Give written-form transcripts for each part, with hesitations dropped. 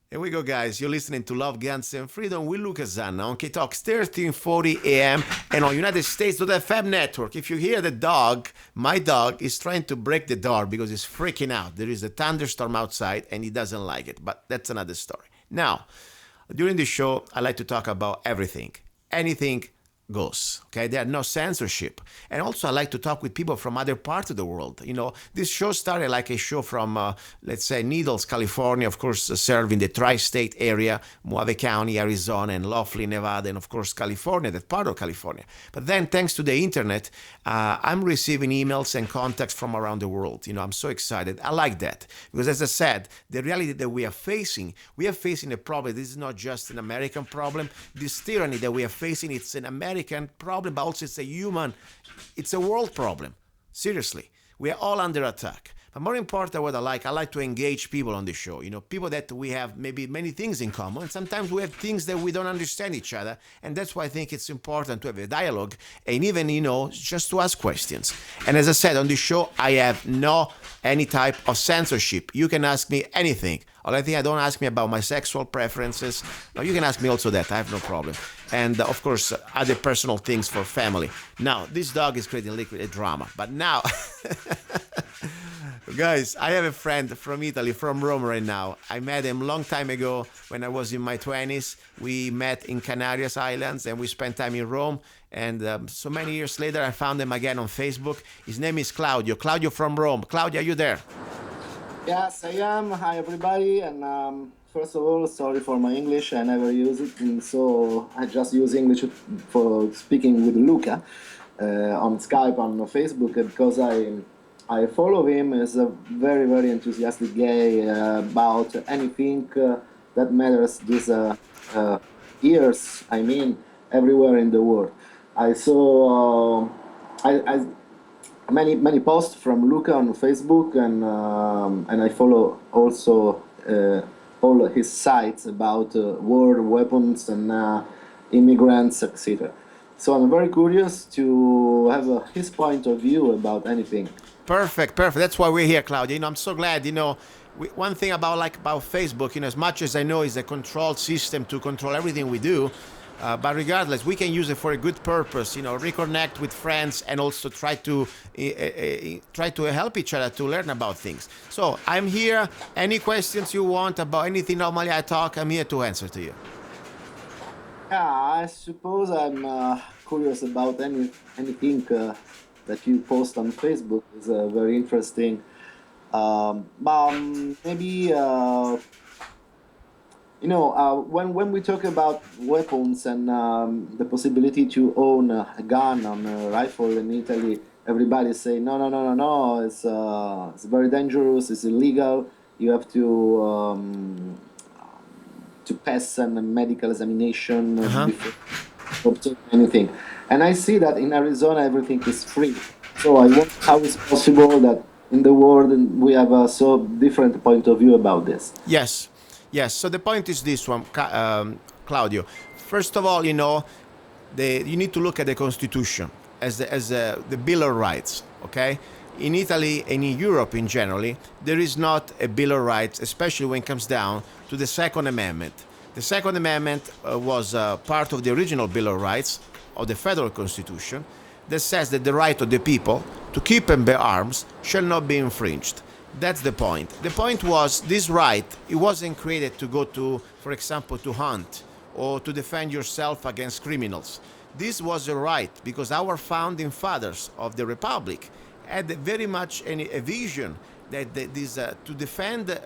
Here we go, guys. You're listening to Love, Guns, and Freedom with Luca Zanna on K-Talks 1340 AM and on United States.fm network. If you hear the dog, my dog is trying to break the door because he's freaking out. There is a thunderstorm outside and he doesn't like it, but that's another story. Now, during the show, I like to talk about everything, anything goes. Okay, there are no censorship, and also I like to talk with people from other parts of the world. This show started like a show from let's say Needles, California, of course, serving the tri-state area, Mojave County, Arizona, and Laughlin, Nevada, and of course California, that part of California. But then, thanks to the internet, I'm receiving emails and contacts from around the world. I'm so excited. I like that because, as I said, the reality that we are facing a problem. This is not just an American problem. This tyranny that we are facing, it's an American problem, but also it's a world problem. Seriously, we are all under attack. But more important, what I like to engage people on the show. People that we have maybe many things in common. And sometimes we have things that we don't understand each other. And that's why I think it's important to have a dialogue and even, just to ask questions. And as I said on the show, I have no any type of censorship. You can ask me anything. Only thing, I don't ask me about my sexual preferences. No, you can ask me also that. I have no problem. And of course, other personal things for family. Now, this dog is creating liquid drama. But now, guys, I have a friend from Italy, from Rome right now. I met him a long time ago when I was in my 20s. We met in Canarias Islands and we spent time in Rome. And so many years later, I found him again on Facebook. His name is Claudio. Claudio from Rome. Claudio, are you there? Yes, I am. Hi, everybody. And first of all, sorry for my English. I never use it. And so I just use English for speaking with Luca on Skype, on Facebook, because I follow him as a very, very enthusiastic guy about anything that matters these years, everywhere in the world. I saw many posts from Luca on Facebook, and I follow also all his sites about war, weapons, and immigrants, etc. So I'm very curious to have his point of view about anything. Perfect, perfect. That's why we're here, Claudia. I'm so glad. One thing about Facebook, as much as I know, is a control system to control everything we do. But regardless, we can use it for a good purpose. Reconnect with friends and also try to help each other to learn about things. So I'm here. Any questions you want about anything normally I talk, I'm here to answer to you. Yeah, I suppose I'm curious about anything that you post on Facebook. Is very interesting. But maybe when we talk about weapons and the possibility to own a gun on a rifle in Italy, everybody say no, no, no, no, no. It's very dangerous. It's illegal. You have to pass a medical examination Uh-huh. before obtaining anything. And I see that in Arizona everything is free. So I wonder how it's possible that in the world we have a so different point of view about this. Yes, yes. So the point is this one, Claudio. First of all, you need to look at the Constitution as the Bill of Rights. Okay, in Italy and in Europe in generally, there is not a Bill of Rights, especially when it comes down to the Second Amendment. The Second Amendment was part of the original Bill of Rights of the federal Constitution that says that the right of the people to keep and bear arms shall not be infringed. That's the point. The point was this right, it wasn't created to go to, for example, to hunt or to defend yourself against criminals. This was a right because our founding fathers of the Republic had very much a vision that to defend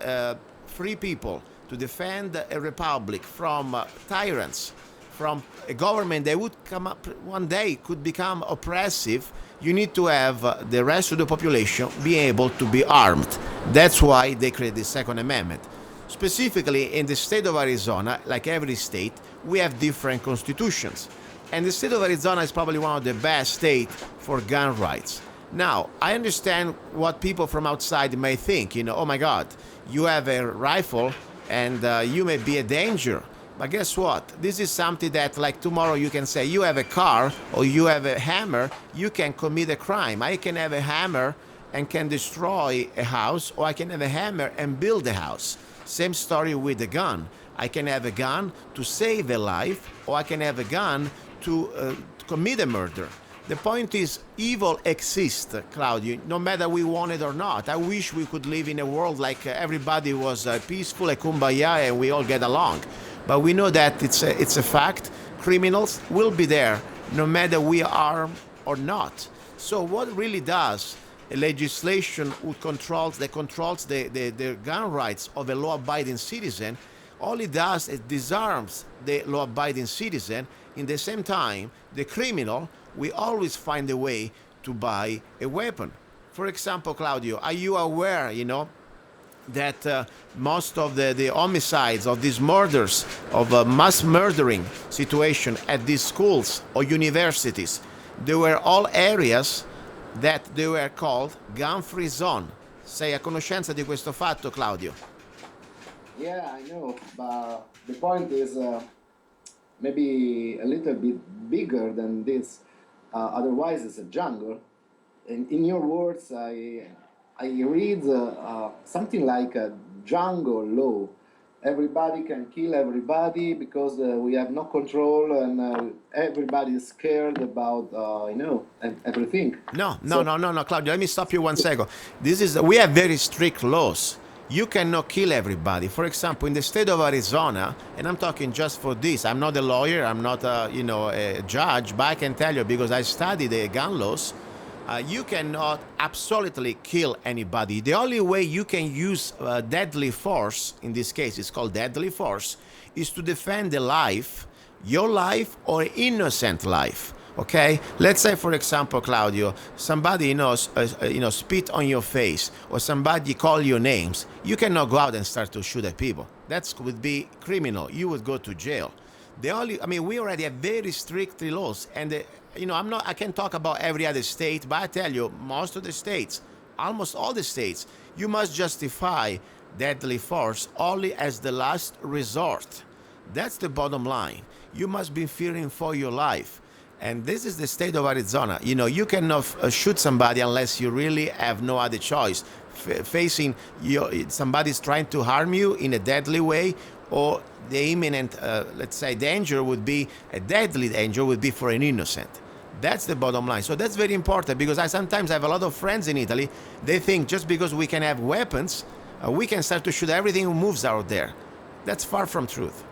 free people, to defend a republic from tyrants, from a government that would come up one day could become oppressive. You need to have the rest of the population be able to be armed. That's why they created the Second Amendment. Specifically, in the state of Arizona, like every state, we have different constitutions. And the state of Arizona is probably one of the best states for gun rights. Now, I understand what people from outside may think. Oh my God, you have a rifle and you may be a danger. But guess what? This is something that, like tomorrow, you can say you have a car or you have a hammer, you can commit a crime. I can have a hammer and can destroy a house, or I can have a hammer and build a house. Same story with the gun. I can have a gun to save a life, or I can have a gun to commit a murder. The point is, evil exists, Claudio, no matter we want it or not. I wish we could live in a world like everybody was peaceful, a kumbaya, and we all get along. But we know that it's a fact. Criminals will be there, no matter we are or not. So what really does a legislation who controls the gun rights of a law-abiding citizen, all it does is disarms the law-abiding citizen. In the same time, the criminal will always find a way to buy a weapon. For example, Claudio, are you aware, that most of the homicides, of these murders, of mass murdering situation at these schools or universities, they were all areas that they were called gun-free zone. Sei a conoscenza di questo fatto, Claudio? Yeah, I know, but the point is maybe a little bit bigger than this. Otherwise, it's a jungle. In your words, I read something like a jungle law. Everybody can kill everybody because we have no control, and everybody is scared about everything. No, Claudio. Let me stop you 1 second. We have very strict laws. You cannot kill everybody. For example, in the state of Arizona, and I'm talking just for this. I'm not a lawyer. I'm not a judge, but I can tell you because I studied the gun laws. You cannot absolutely kill anybody. The only way you can use deadly force, in this case it's called deadly force, is to defend the life, your life or innocent life. Okay? Let's say, for example, Claudio, somebody spit on your face, or somebody call you names. You cannot go out and start to shoot at people. That would be criminal. You would go to jail. We already have very strict laws, and I can't talk about every other state, but I tell you, most of the states, almost all the states, you must justify deadly force only as the last resort. That's the bottom line. You must be fearing for your life. And this is the state of Arizona. You cannot shoot somebody unless you really have no other choice. Facing somebody's trying to harm you in a deadly way, or the imminent, let's say, danger would be a deadly danger would be for an innocent. That's the bottom line. So that's very important, because I sometimes have a lot of friends in Italy. They think just because we can have weapons, we can start to shoot everything who moves out there. That's far from truth.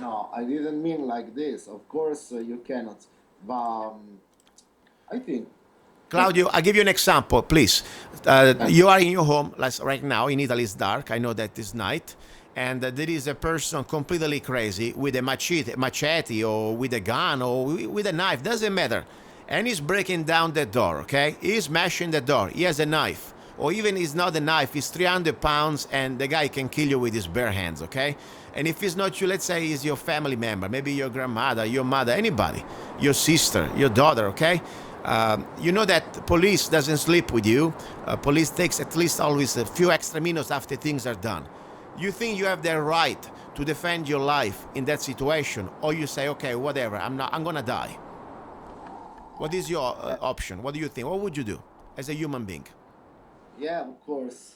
No, I didn't mean like this. Of course, you cannot. But I think. Claudio, I'll give you an example, please. You are in your home right now. In Italy, it's dark. I know that it's night. And there is a person completely crazy with a machete or with a gun or with a knife, doesn't matter. And he's breaking down the door, okay? He's smashing the door. He has a knife. Or even it's not a knife, it's 300 pounds, and the guy can kill you with his bare hands, okay? And if it's not you, let's say he's your family member, maybe your grandmother, your mother, anybody, your sister, your daughter, okay? You know that police doesn't sleep with you. Police takes at least always a few extra minutes after things are done. You think you have the right to defend your life in that situation, or you say, okay, whatever, I'm gonna die. What is your option? What do you think? What would you do as a human being? Yeah, of course.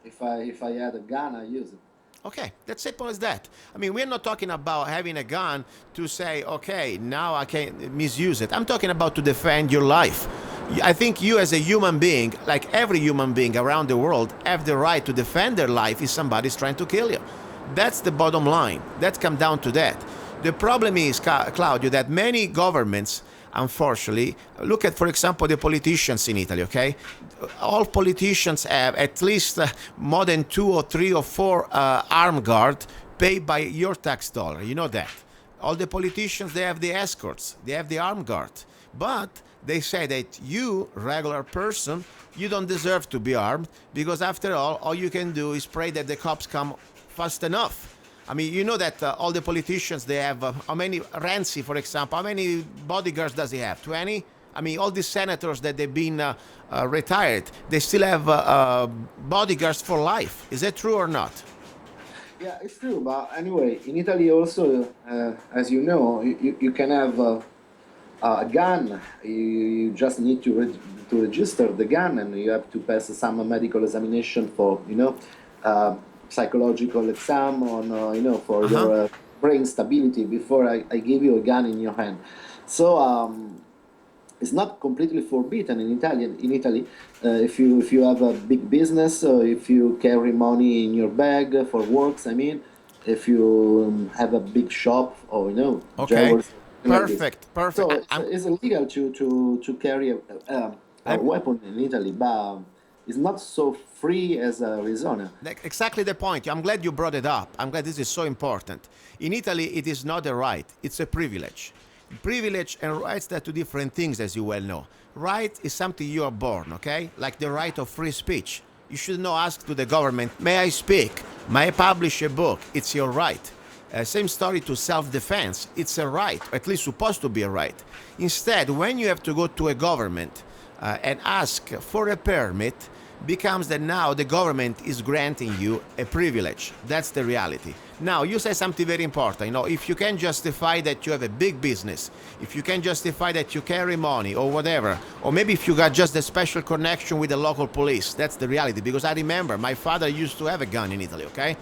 If I had a gun, I use it. Okay, that's simple as that. We're not talking about having a gun to say, okay, now I can misuse it. I'm talking about to defend your life. I think you as a human being, like every human being around the world, have the right to defend their life if somebody's trying to kill you. That's the bottom line. That comes down to that. The problem is, Claudio, that many governments, unfortunately, look at, for example, the politicians in Italy, okay? All politicians have at least more than 2 or 3 or 4 armed guards paid by your tax dollar. You know that. All the politicians, they have the escorts, they have the armed guard. But they say that you, regular person, you don't deserve to be armed, because after all you can do is pray that the cops come fast enough. You know that all the politicians, they have, how many, Renzi, for example, how many bodyguards does he have? 20? All these senators that they've been retired, they still have bodyguards for life. Is that true or not? Yeah, it's true. But anyway, in Italy also, as you know, you can have a gun. You just need to register the gun, and you have to pass some medical examination for, psychological exam on, for Uh-huh. your brain stability before I give you a gun in your hand. So it's not completely forbidden in Italy. If you have a big business, or if you carry money in your bag for works, I mean, if you have a big shop, or Okay. jewelry, something like this. Perfect. Perfect. So it's illegal to carry a I'm weapon in Italy, but it's not so free as Arizona. exactly the point. I'm glad you brought it up. I'm glad this is so important. In Italy, it is not a right, it's a privilege. Privilege and rights are two different things, as you well know. Right is something you are born, okay? Like the right of free speech. You should not ask to the government, may I speak? May I publish a book? It's your right. Same story to self-defense. It's a right, or at least supposed to be a right. Instead, when you have to go to a government and ask for a permit, becomes that now the government is granting you a privilege. That's the reality. Now, you say something very important. If you can justify that you have a big business, if you can justify that you carry money or whatever, or maybe if you got just a special connection with the local police, that's the reality. Because I remember my father used to have a gun in Italy, okay?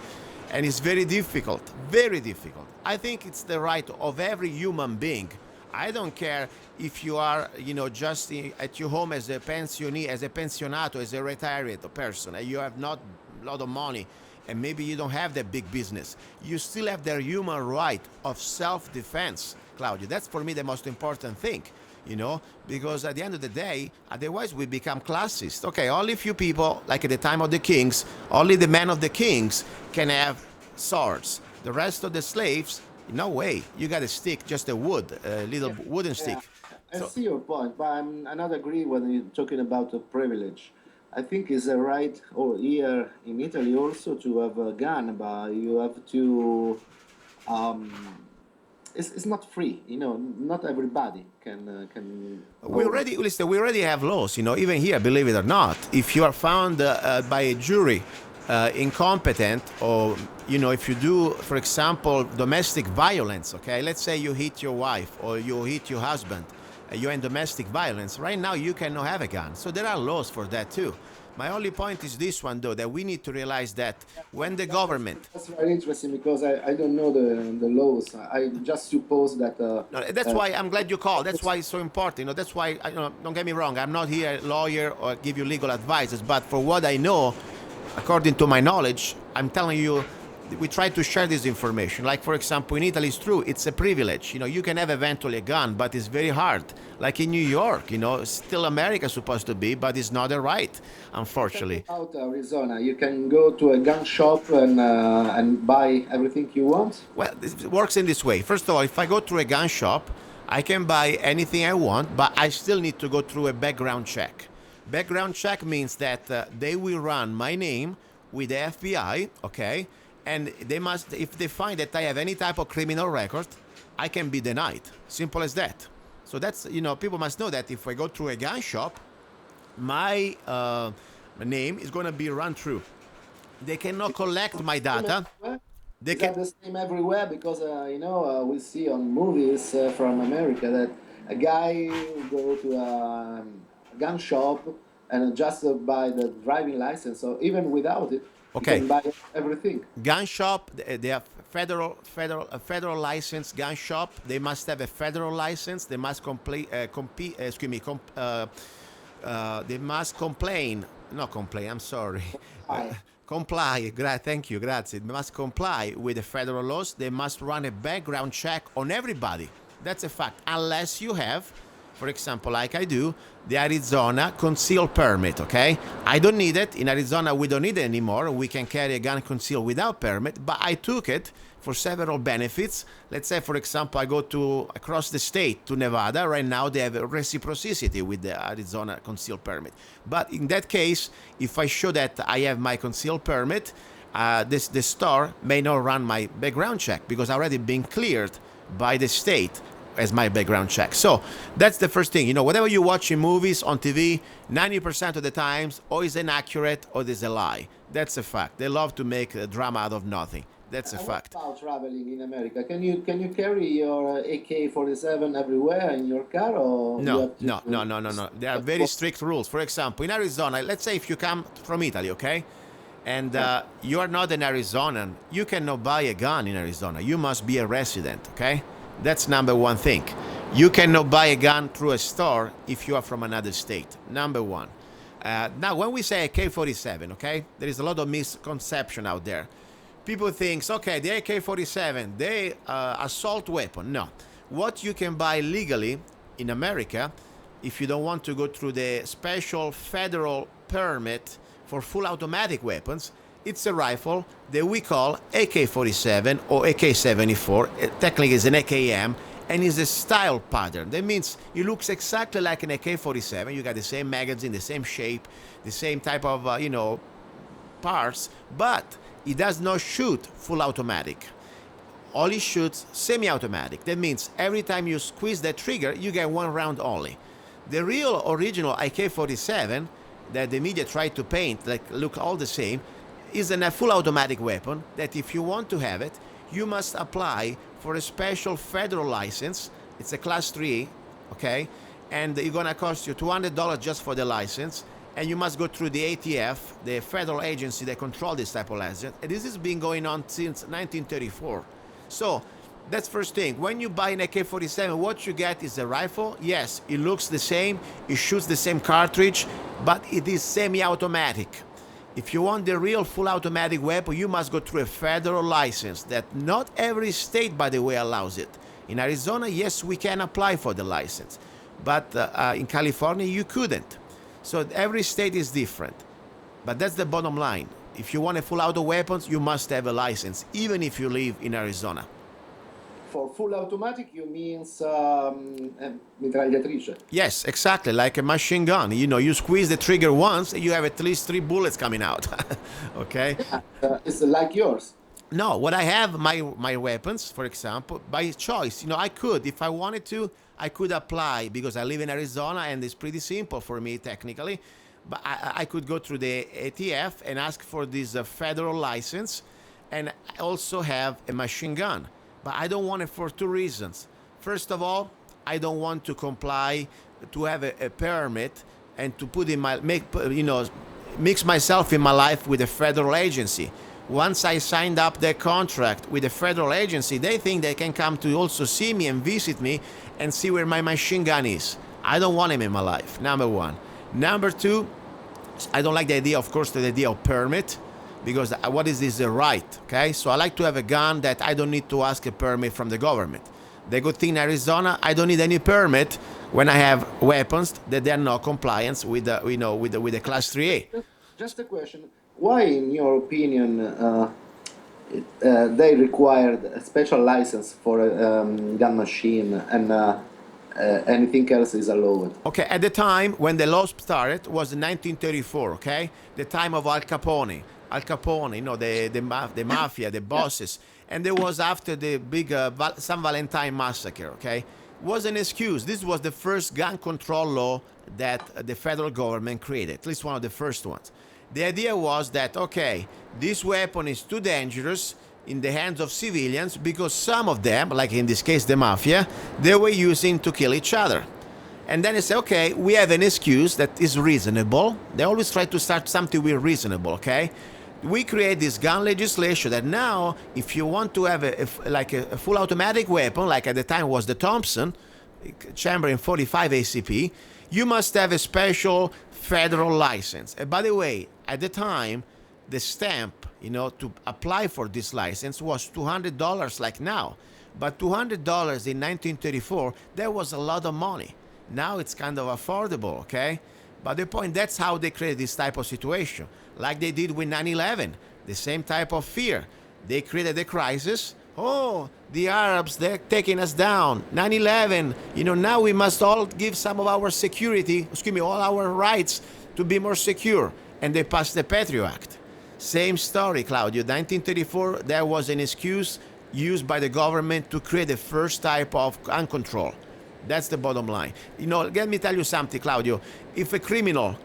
And it's very difficult, very difficult. I think it's the right of every human being. I don't care if you are, just at your home as a pensionee, as a pensionato, as a retired person, and you have not a lot of money, and maybe you don't have that big business. You still have the human right of self-defense, Claudio. That's for me the most important thing, because at the end of the day, otherwise we become classist. Okay, only few people, like at the time of the kings, only the men of the kings can have swords. The rest of the slaves, no way. You got a stick, just a little wooden stick. Yeah, I So see your point, but I not agree when you're talking about a privilege. I think it's a right, or here in Italy also, to have a gun, but you have to. Um, it's not free, Not everybody can we own. already listen. We already have laws, even here. Believe it or not, if you are found by a jury incompetent, or if you do, for example, domestic violence. Okay, let's say you hit your wife or you hit your husband, you're in domestic violence. Right now, you cannot have a gun. So there are laws for that too. My only point is this one, though, that we need to realize that when the government. That's very interesting because I don't know the laws. I just suppose that. No, that's why I'm glad you called. That's why it's so important. That's why, don't get me wrong, I'm not here a lawyer or give you legal advices, but for what I know, according to my knowledge, I'm telling you, we try to share this information. Like, for example, in Italy, it's true, it's a privilege. You can have eventually a gun, but it's very hard. Like in New York, still America supposed to be, but it's not a right, unfortunately. Out Arizona, you can go to a gun shop and buy everything you want. Well, it works in this way. First of all, if I go to a gun shop, I can buy anything I want, but I still need to go through a background check. Background check means that they will run my name with the FBI, okay? And they must, if they find that I have any type of criminal record, I can be denied. Simple as that. So that's, people must know that if I go through a gun shop, my name is going to be run through. They cannot collect my data. They Is can. that the same everywhere? Because we see on movies from America that a guy will go to a gun shop and just buy the driving license. So even without it, you Okay. can buy everything. Gun shop, they have a federal license gun shop. They must have a federal license. They must they must complain, not complain, I'm sorry. Hi. Comply, thank you, grazie. They must comply with the federal laws. They must run a background check on everybody. That's a fact. Unless you have, for example, like I do, the Arizona concealed permit, okay? I don't need it. In Arizona, we don't need it anymore. We can carry a gun concealed without permit, but I took it for several benefits. Let's say, for example, I go across the state to Nevada. Right now, they have a reciprocity with the Arizona concealed permit. But in that case, if I show that I have my concealed permit, the store may not run my background check because I already been cleared by the state as my background check. So that's the first thing. Whatever you watch in movies, on TV, 90% of the times, or is inaccurate or there's a lie. That's a fact. They love to make a drama out of nothing. That's a And what fact. about traveling in America? Can you carry your AK-47 everywhere in your car, or you No, have no, no. There are very to? strict rules. For example, in Arizona, let's say if you come from Italy, okay? and you are not an Arizonan, you cannot buy a gun in Arizona. You must be a resident, okay? That's number one thing. You cannot buy a gun through a store if you are from another state, number one. Now, when we say AK-47, okay, there is a lot of misconception out there. People think, okay, the AK-47, they assault weapon. No. What you can buy legally in America, if you don't want to go through the special federal permit for full automatic weapons, it's a rifle that we call AK-47 or AK-74. Technically, it's an AKM, and is a style pattern. That means it looks exactly like an AK-47. You got the same magazine, the same shape, the same type of, parts, but it does not shoot full automatic. Only shoots semi-automatic. That means every time you squeeze that trigger, you get one round only. The real original AK-47 that the media tried to paint, like look all the same, is a full automatic weapon that if you want to have it, you must apply for a special federal license. It's a class 3, okay? And it's gonna cost you $200 just for the license. And you must go through the ATF, the federal agency that controls this type of license. And this has been going on since 1934. So that's first thing. When you buy an AK-47, what you get is a rifle. Yes, it looks the same, it shoots the same cartridge, but it is semi-automatic. If you want the real full automatic weapon, you must go through a federal license that not every state, by the way, allows it. In Arizona, yes, we can apply for the license, but in California, you couldn't. So every state is different, but that's the bottom line. If you want a full auto weapons, you must have a license, even if you live in Arizona. For full automatic, you means mitragliatrice. Yes, exactly, like a machine gun. You squeeze the trigger once, and you have at least 3 bullets coming out. Okay? It's like yours. No, what I have, my weapons, for example, by choice. I could, if I wanted to, I could apply because I live in Arizona and it's pretty simple for me technically. But I could go through the ATF and ask for this federal license, and I also have a machine gun. But I don't want it for 2 reasons. First of all, I don't want to comply to have a permit and to put in mix myself in my life with a federal agency. Once I signed up their contract with a federal agency, they think they can come to also see me and visit me and see where my machine gun is. I don't want him in my life, number one. Number two, I don't like the idea, of course, the idea of permit, because what is this, a right, okay? So I like to have a gun that I don't need to ask a permit from the government. The good thing in Arizona, I don't need any permit when I have weapons that they are not compliant with the Class 3A. Just a question. Why, in your opinion, they required a special license for a gun machine and anything else is allowed? Okay, at the time when the law started was in 1934, okay? The time of Al Capone. Al Capone, the mafia, the bosses. And there was after the big San Valentine massacre, okay? Was an excuse. This was the first gun control law that the federal government created, at least one of the first ones. The idea was that, okay, this weapon is too dangerous in the hands of civilians because some of them, like in this case the mafia, they were using to kill each other. And then they say, okay, we have an excuse that is reasonable. They always try to start something with reasonable, okay? We create this gun legislation that now, if you want to have a full automatic weapon, like at the time was the Thompson, chamber in 45 ACP, you must have a special federal license. And by the way, at the time, the stamp, to apply for this license was $200 like now. But $200 in 1934, that was a lot of money. Now it's kind of affordable, okay? But the point, that's how they created this type of situation. Like they did with 9/11, the same type of fear. They created a crisis. Oh, the Arabs, they're taking us down. 9/11, now we must all give some of our all our rights to be more secure. And they passed the Patriot Act. Same story, Claudio. 1934, there was an excuse used by the government to create the first type of gun control. That's the bottom line. Let me tell you something, Claudio. If a criminal,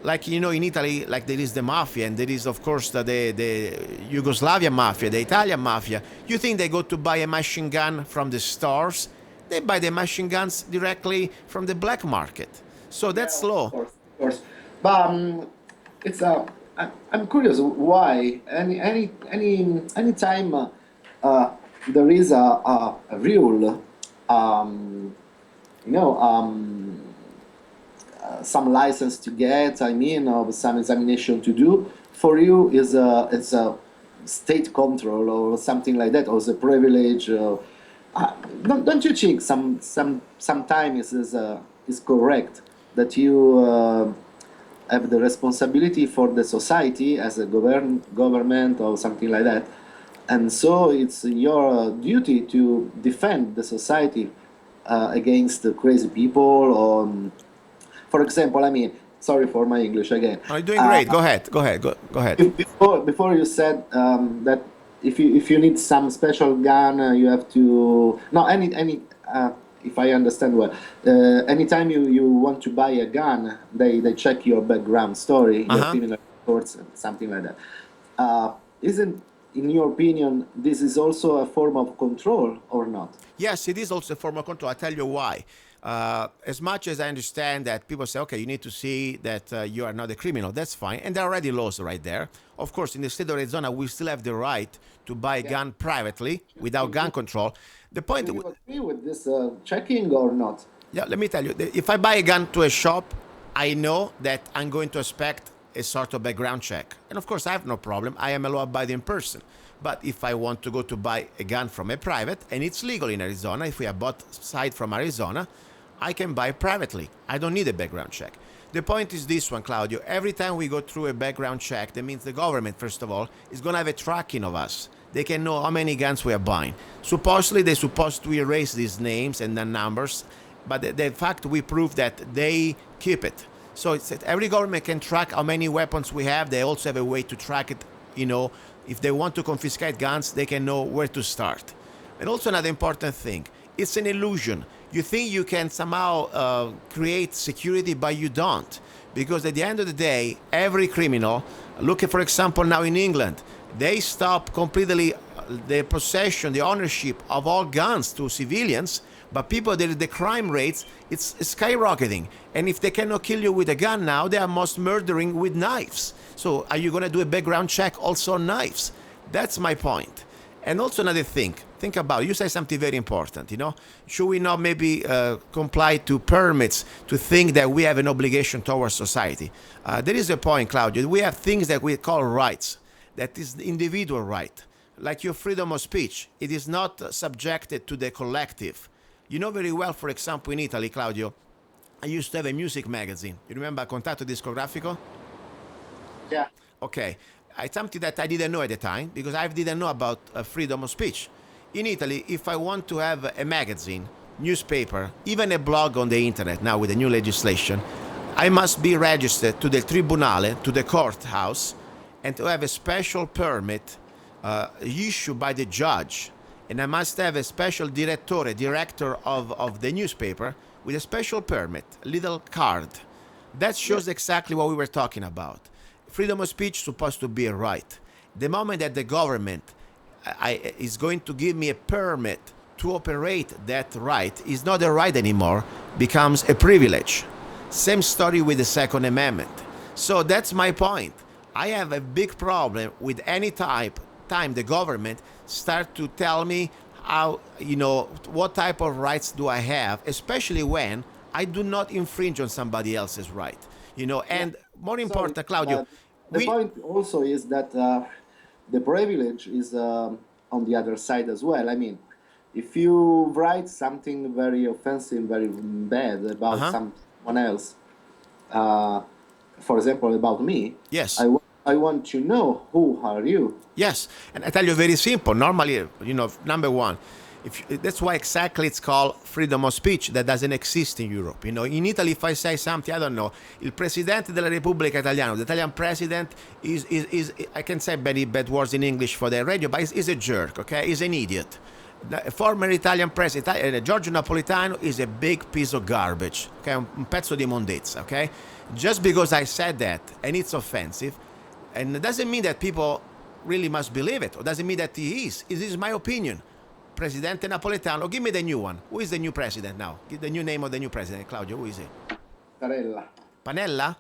like, in Italy, like there is the mafia, and there is, of course, the Yugoslavian mafia, the Italian mafia, you think they go to buy a machine gun from the stores? They buy the machine guns directly from the black market. So that's law. Of course. But it's I'm curious why any time there is a rule, um, you know, some license to get, I mean, or some examination to do, for you is a state control or something like that, or is a privilege. Don't you think sometimes is correct that you have the responsibility for the society as a government or something like that, and so it's your duty to defend the society against the crazy people or for example, I mean, sorry for my English again. Are you doing great? Go ahead. Go ahead. Go ahead. Before you said that if you need some special gun, you have to no any if I understand well, anytime you want to buy a gun, they check your background story, Uh your huh. criminal records, and something like that. Isn't, in your opinion, this is also a form of control or not? Yes, it is also a form of control. I'll tell you why. As much as I understand that people say, okay, you need to see that you are not a criminal, that's fine. And there are already laws right there. Of course, in the state of Arizona, we still have the right to buy a Yeah. gun privately without Do gun you, control. The point, do you agree with this checking or not? yeah, let me tell you, if I buy a gun to a shop, I know that I'm going to expect a sort of background check. And of course, I have no problem. I am a law abiding person. But if I want to go to buy a gun from a private, and it's legal in Arizona, if we are bought side from Arizona, I can buy privately. I don't need a background check. The point is this one, Claudio. Every time we go through a background check, that means the government, first of all, is going to have a tracking of us. They can know how many guns we are buying. Supposedly, they're supposed to erase these names and the numbers, but the fact we prove that they keep it. So it's that every government can track how many weapons we have. They also have a way to track it. You know, if they want to confiscate guns, they can know where to start. And also another important thing, it's an illusion. You think you can somehow create security, but you don't. Because at the end of the day, every criminal, look at, for example, now in England, they stop completely the possession, the ownership of all guns to civilians, but people, the crime rates, it's skyrocketing. And if they cannot kill you with a gun now, they are most murdering with knives. So are you going to do a background check also on knives? That's my point. And also another thing, think about it. You say something very important, you know. Should we not maybe comply to permits to think that we have an obligation towards society? There is a point, Claudio. We have things that we call rights. That is the individual right. Like your freedom of speech. It is not subjected to the collective. You know very well, for example, in Italy, Claudio, I used to have a music magazine. You remember Contatto Discografico? Yeah. Okay, it's something that I didn't know at the time because I didn't know about freedom of speech. In Italy, if I want to have a magazine, newspaper, even a blog on the internet now with the new legislation, I must be registered to the tribunale, to the courthouse, and to have a special permit issued by the judge. And I must have a special director of the newspaper with a special permit, a little card. That Yeah. shows exactly what we were talking about. Freedom of speech is supposed to be a right. The moment that the government is going to give me a permit to operate that right, is not a right anymore, becomes a privilege. Same story with the Second Amendment. So that's my point. I have a big problem with any time the government start to tell me how, you know, what type of rights do I have, especially when I do not infringe on somebody else's right. You know, Yeah. and more Sorry. important, Claudio, The we point also is that the privilege is on the other side as well. I mean, if you write something very offensive, very bad about uh-huh. someone else, uh, for example, about me, Yes. I want to know who are you. Yes, and I tell you very simple. Normally, you know, number one, that's why exactly it's called freedom of speech that doesn't exist in Europe. You know, in Italy, if I say something, I don't know, il presidente della Repubblica Italiana, the Italian president is I can say very bad words in English for the radio, but is a jerk. Okay, he's an idiot. The former Italian president, Giorgio Napolitano, is a big piece of garbage. Okay, un pezzo di mondezza. Okay, just because I said that and it's offensive, and it doesn't mean that people really must believe it, or doesn't mean that he is. It is my opinion. Presidente Napolitano, give me the new one. Who is the new president now? Give the new name of the new president, Claudio. Who is it? Tarella. Panella?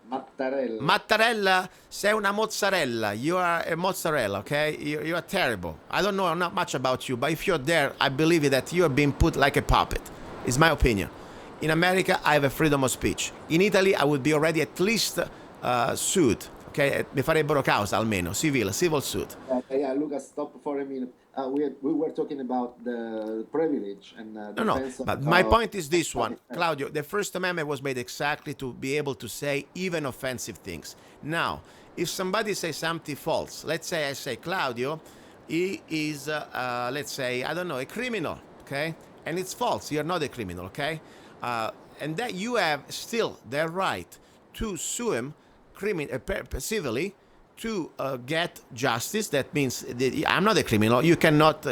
Mattarella. Mattarella, sei una mozzarella. You are a mozzarella, okay? You are terrible. I don't know not much about you, but if you're there, I believe that you are being put like a puppet. Is my opinion. In America, I have a freedom of speech. In Italy, I would be already at least sued, ok? Mi farebbero causa almeno, civil suit. Yeah, Luca, stop for a minute. We were talking about the privilege and No, no, defense but my of point is this one, Claudio. The First Amendment was made exactly to be able to say even offensive things. Now, if somebody says something false, let's say I say Claudio, he is, let's say, I don't know, a criminal, okay? And it's false. You're not a criminal, okay? And that you have still the right to sue him civilly to get justice. That means that I'm not a criminal. You cannot,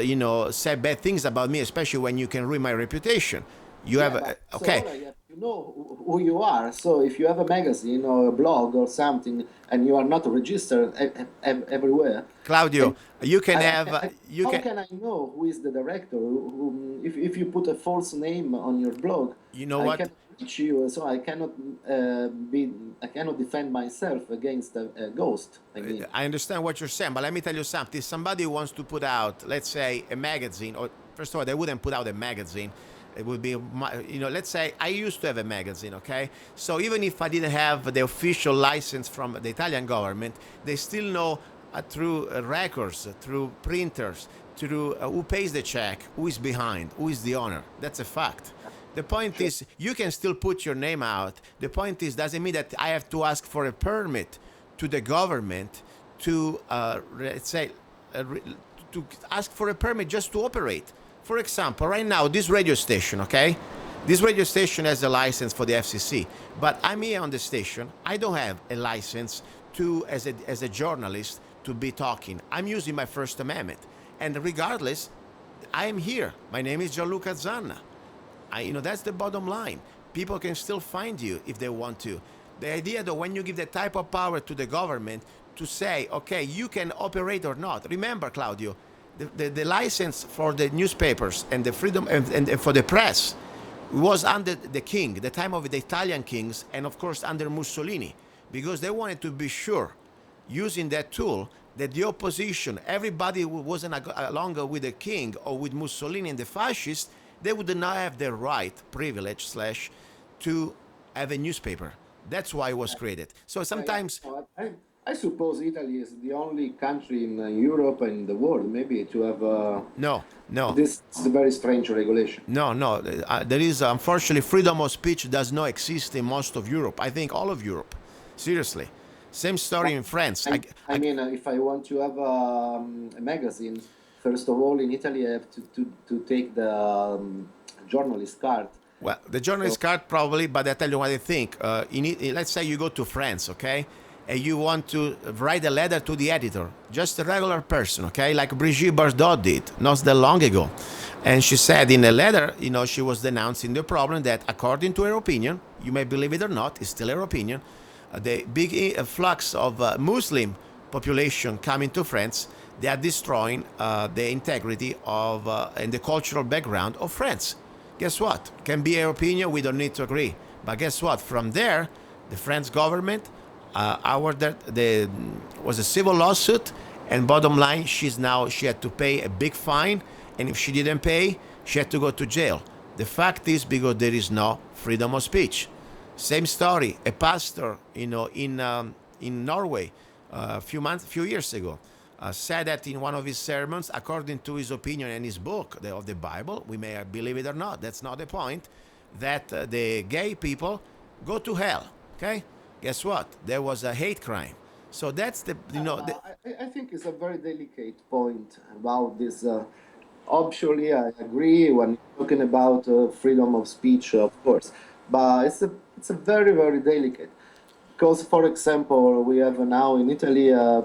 say bad things about me, especially when you can ruin my reputation. You yeah, have, but so okay, hold on, you know who you are. So if you have a magazine or a blog or something and you are not registered everywhere, and Claudio, you can have, you how can, can I know who is the director? If you put a false name on your blog, you know I what? cannot reach you, so I cannot defend myself against a ghost. I mean, I understand what you're saying, but let me tell you something. If somebody wants to put out, let's say, a magazine, or first of all, they wouldn't put out a magazine. It would be, let's say I used to have a magazine, okay? So even if I didn't have the official license from the Italian government, they still know through records, through printers, through who pays the check, who is behind, who is the owner. That's a fact. The point sure. is, you can still put your name out. The point is, doesn't mean that I have to ask for a permit to the government to, let's say, to ask for a permit just to operate. For example, right now, this radio station, okay? This radio station has a license for the FCC, but I'm here on the station. I don't have a license to, as a journalist, to be talking. I'm using my First Amendment. And regardless, I am here. My name is Luca Zanna. That's the bottom line. People can still find you if they want to. The idea that when you give that type of power to the government to say, okay, you can operate or not. Remember, Claudio, the license for the newspapers and the freedom and for the press was under the king, the time of the Italian kings, and of course under Mussolini, because they wanted to be sure, using that tool, that the opposition, everybody who wasn't longer with the king or with Mussolini and the fascists, they would not have the right, privilege slash, to have a newspaper. That's why it was created. So Yeah. sometimes, I suppose Italy is the only country in Europe and in the world, maybe, to have no, no, this very strange regulation. no, no. There is, unfortunately, freedom of speech does not exist in most of Europe. I think all of Europe. Seriously. Same story in France. If I want to have a magazine, first of all, in Italy, I have to take the journalist card. Well, the So, journalist card probably, but I tell you what I think. Let's say you go to France, okay, and you want to write a letter to the editor, just a regular person, okay, like Brigitte Bardot did not that long ago, and she said in a letter, she was denouncing the problem that, according to her opinion, you may believe it or not, it's still her opinion, the big flux of Muslim population coming to France, they are destroying the integrity of and the cultural background of France. Guess what? Can be her opinion. We don't need to agree. But guess what? From there, the French government, there was a civil lawsuit, and bottom line, she had to pay a big fine, and if she didn't pay, she had to go to jail. The fact is, because there is no freedom of speech. Same story. A pastor, in Norway, few years ago, said that in one of his sermons, according to his opinion and his book of the Bible, we may believe it or not, that's not the point, that the gay people go to hell. Okay? Guess what? There was a hate crime. So that's I think it's a very delicate point about this. Obviously, I agree when you're talking about freedom of speech, of course, but it's a very very delicate because, for example, we have now in Italy a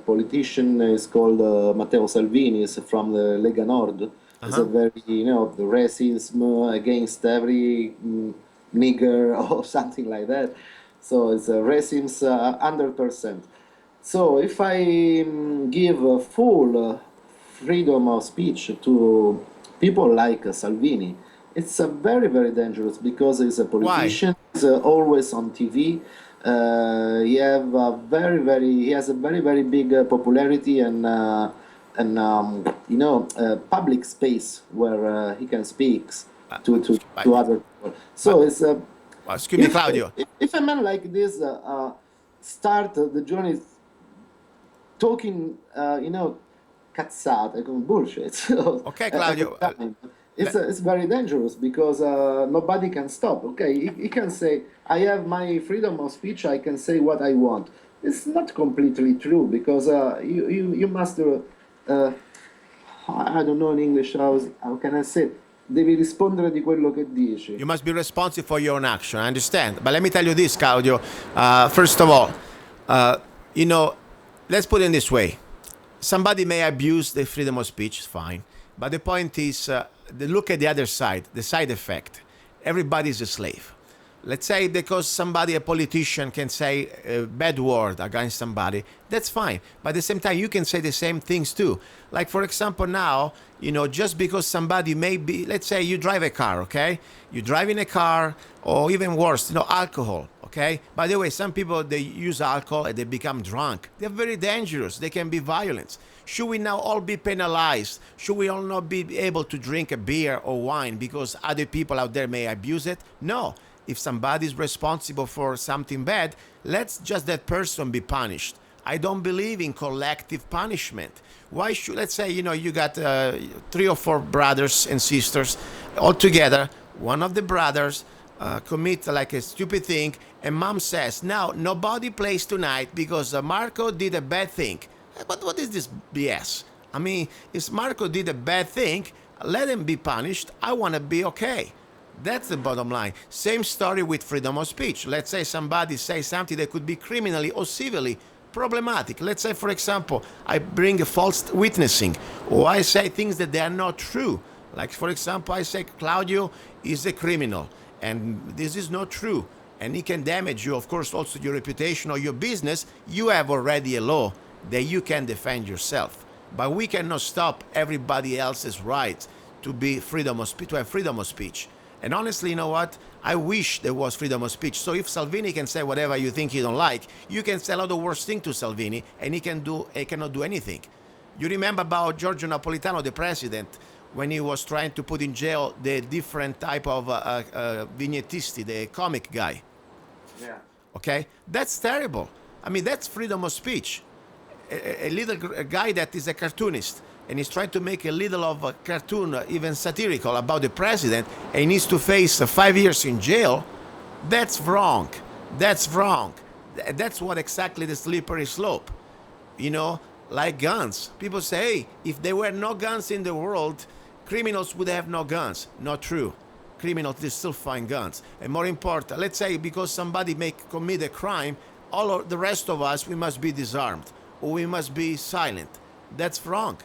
politician is called Matteo Salvini, is from the Lega Nord. It's a uh-huh. very the racism against every nigger or something like that. So it's a racism 100%. So if I give full freedom of speech to people like Salvini, it's very, very dangerous because he's a Why? politician, he's always on TV, He has a very big popularity and public space where he can speak Uh, to but, other people. but So it's excuse me, Claudio. if a man like this start the journey talking, cazzate, bullshit, Okay, every Claudio. time. Le- It's very dangerous because nobody can stop. Okay, he can say, "I have my freedom of speech. I can say what I want." It's not completely true because you must. I don't know in English how can I say it? Devi rispondere di quello che dici. you must be responsible for your own action. I understand. But let me tell you this, Claudio. First of all, uh, you know, let's put it in this way. Somebody may abuse the freedom of speech, fine. But the point is, look at the other side, the side effect. Everybody's a slave. Let's say because somebody, a politician, can say a bad word against somebody, that's fine. But at the same time, you can say the same things too. Like, for example, now, just because somebody may be, let's say you drive a car, okay? You drive in a car, or even worse, alcohol, okay? By the way, some people, they use alcohol and they become drunk. They're very dangerous. They can be violent. Should we now all be penalized? Should we all not be able to drink a beer or wine because other people out there may abuse it? No. If somebody is responsible for something bad, let's just that person be punished. I don't believe in collective punishment. Why should, let's say, you got 3 or 4 brothers and sisters all together. One of the brothers commit like a stupid thing, and mom says, "Now nobody plays tonight because Marco did a bad thing." But what is this BS? I mean, if Marco did a bad thing, let him be punished. I want to be okay. That's the bottom line. Same story with freedom of speech. Let's say somebody says something that could be criminally or civilly problematic. Let's say, for example, I bring a false witnessing, or I say things that they are not true. Like, for example, I say Claudio is a criminal, and this is not true. And he can damage you, of course, also your reputation or your business. You have already a law that you can defend yourself. But we cannot stop everybody else's right to be freedom of speech, to have freedom of speech. And honestly, you know what? I wish there was freedom of speech. So if Salvini can say whatever you think you don't like, you can say all the worst thing to Salvini, and he cannot do anything. You remember about Giorgio Napolitano, the president, when he was trying to put in jail the different type of vignettisti, the comic guy. Yeah. Okay, that's terrible. I mean, that's freedom of speech. A guy that is a cartoonist and he's trying to make a little of a cartoon, even satirical, about the president, and he needs to face 5 years in jail. That's wrong. That's wrong. That's what exactly the slippery slope. Like guns. People say, hey, if there were no guns in the world, criminals would have no guns. Not true. Criminals, they still find guns. And more important, let's say because somebody may commit a crime, all of the rest of us, we must be disarmed or we must be silent. That's wrong.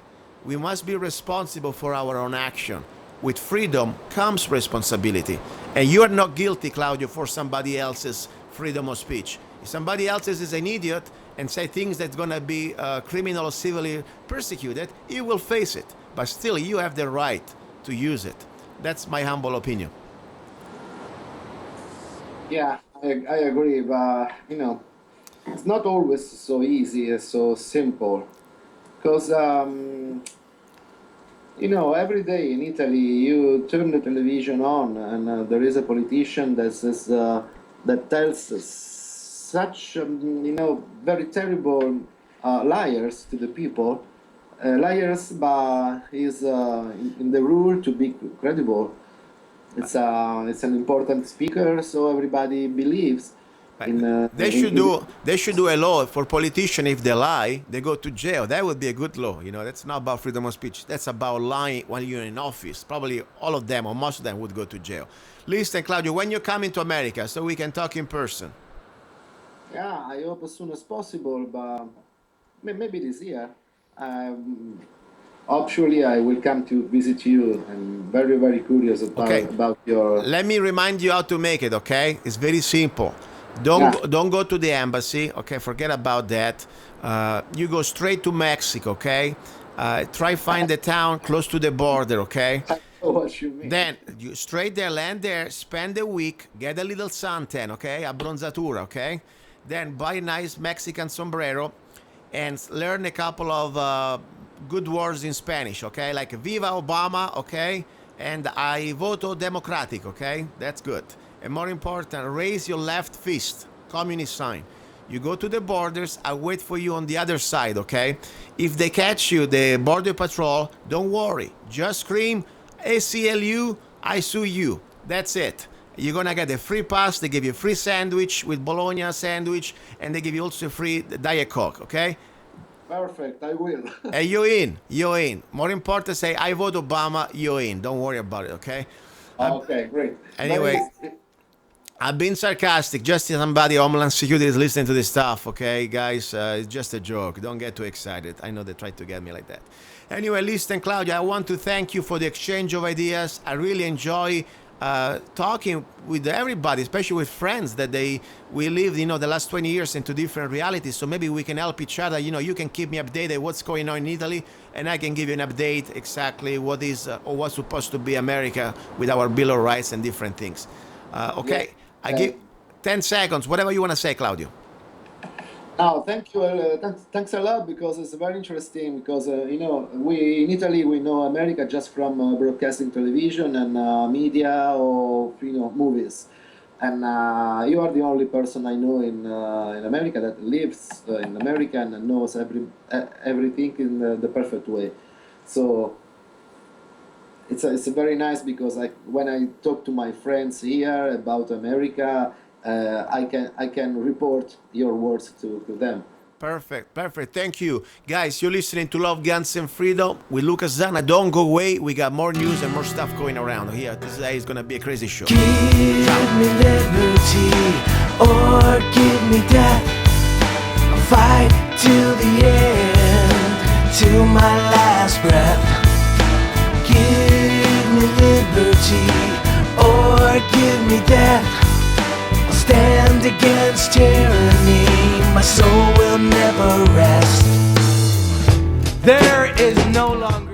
We must be responsible for our own action. With freedom comes responsibility. And you are not guilty, Claudio, for somebody else's freedom of speech. If somebody else is an idiot and say things that's going to be criminal or civilly persecuted, you will face it. But still, you have the right to use it. That's my humble opinion. Yeah, I agree, but it's not always so easy and so simple. Because every day in Italy you turn the television on and there is a politician that tells such very terrible liars to the people. Liars, but is in the rule to be credible. It's an important speaker, so everybody believes. They should do a law for politicians. If they lie, they go to jail. That would be a good law. That's not about freedom of speech. That's about lying while you're in office. Probably all of them or most of them would go to jail. Listen, Claudio, when you're coming to America, so we can talk in person. Yeah, I hope as soon as possible, but maybe this year. Actually, I will come to visit you. I'm very curious Okay. about your. Let me remind you how to make it, okay? It's very simple. Yeah. Don't go to the embassy, okay? Forget about that. You go straight to Mexico, okay? Try find the town close to the border, okay? I know what you mean. Then you straight there, land there, spend a week, get a little suntan, okay? Abbronzatura, okay? then buy a nice Mexican sombrero and learn a couple of good words in Spanish, okay? Like Viva Obama, okay? And I voto democratic, okay? That's good. And more important, raise your left fist, communist sign. You go to the borders, I wait for you on the other side, okay? If they catch you, the border patrol, don't worry. Just scream, ACLU, I sue you. That's it. You're gonna get a free pass, they give you a free sandwich with bologna sandwich, and they give you also a free Diet Coke, okay? Perfect, I will. Hey, you're in. More important, say, I vote Obama, you're in. Don't worry about it, okay? Okay, great. Anyway, I've been sarcastic. Just somebody, Homeland Security, is listening to this stuff, okay, guys? It's just a joke. Don't get too excited. I know they tried to get me like that. Anyway, listen, Claudio, I want to thank you for the exchange of ideas. I really enjoy talking with everybody, especially with friends that we lived, the last 20 years into different realities. So maybe we can help each other. You can keep me updated what's going on in Italy, and I can give you an update exactly what is or what's supposed to be America with our Bill of Rights and different things. Okay, yeah. I give 10 seconds, whatever you want to say, Claudio. No, thank you. Thanks a lot, because it's very interesting. Because we in Italy, we know America just from broadcasting television and media, or movies. And you are the only person I know in America that lives in America and knows everything in the perfect way. So it's very nice, because when I talk to my friends here about America, I can report your words to them. Perfect. Thank you. Guys, you're listening to Love, Guns, and Freedom with Luca Zanna. Don't go away. We got more news and more stuff going around here. Today is going to be a crazy show. Give me liberty or give me death. I'll fight till the end, till my last breath. Give me liberty or give me death. I'll stand against tyranny. My soul will never rest. There is no longer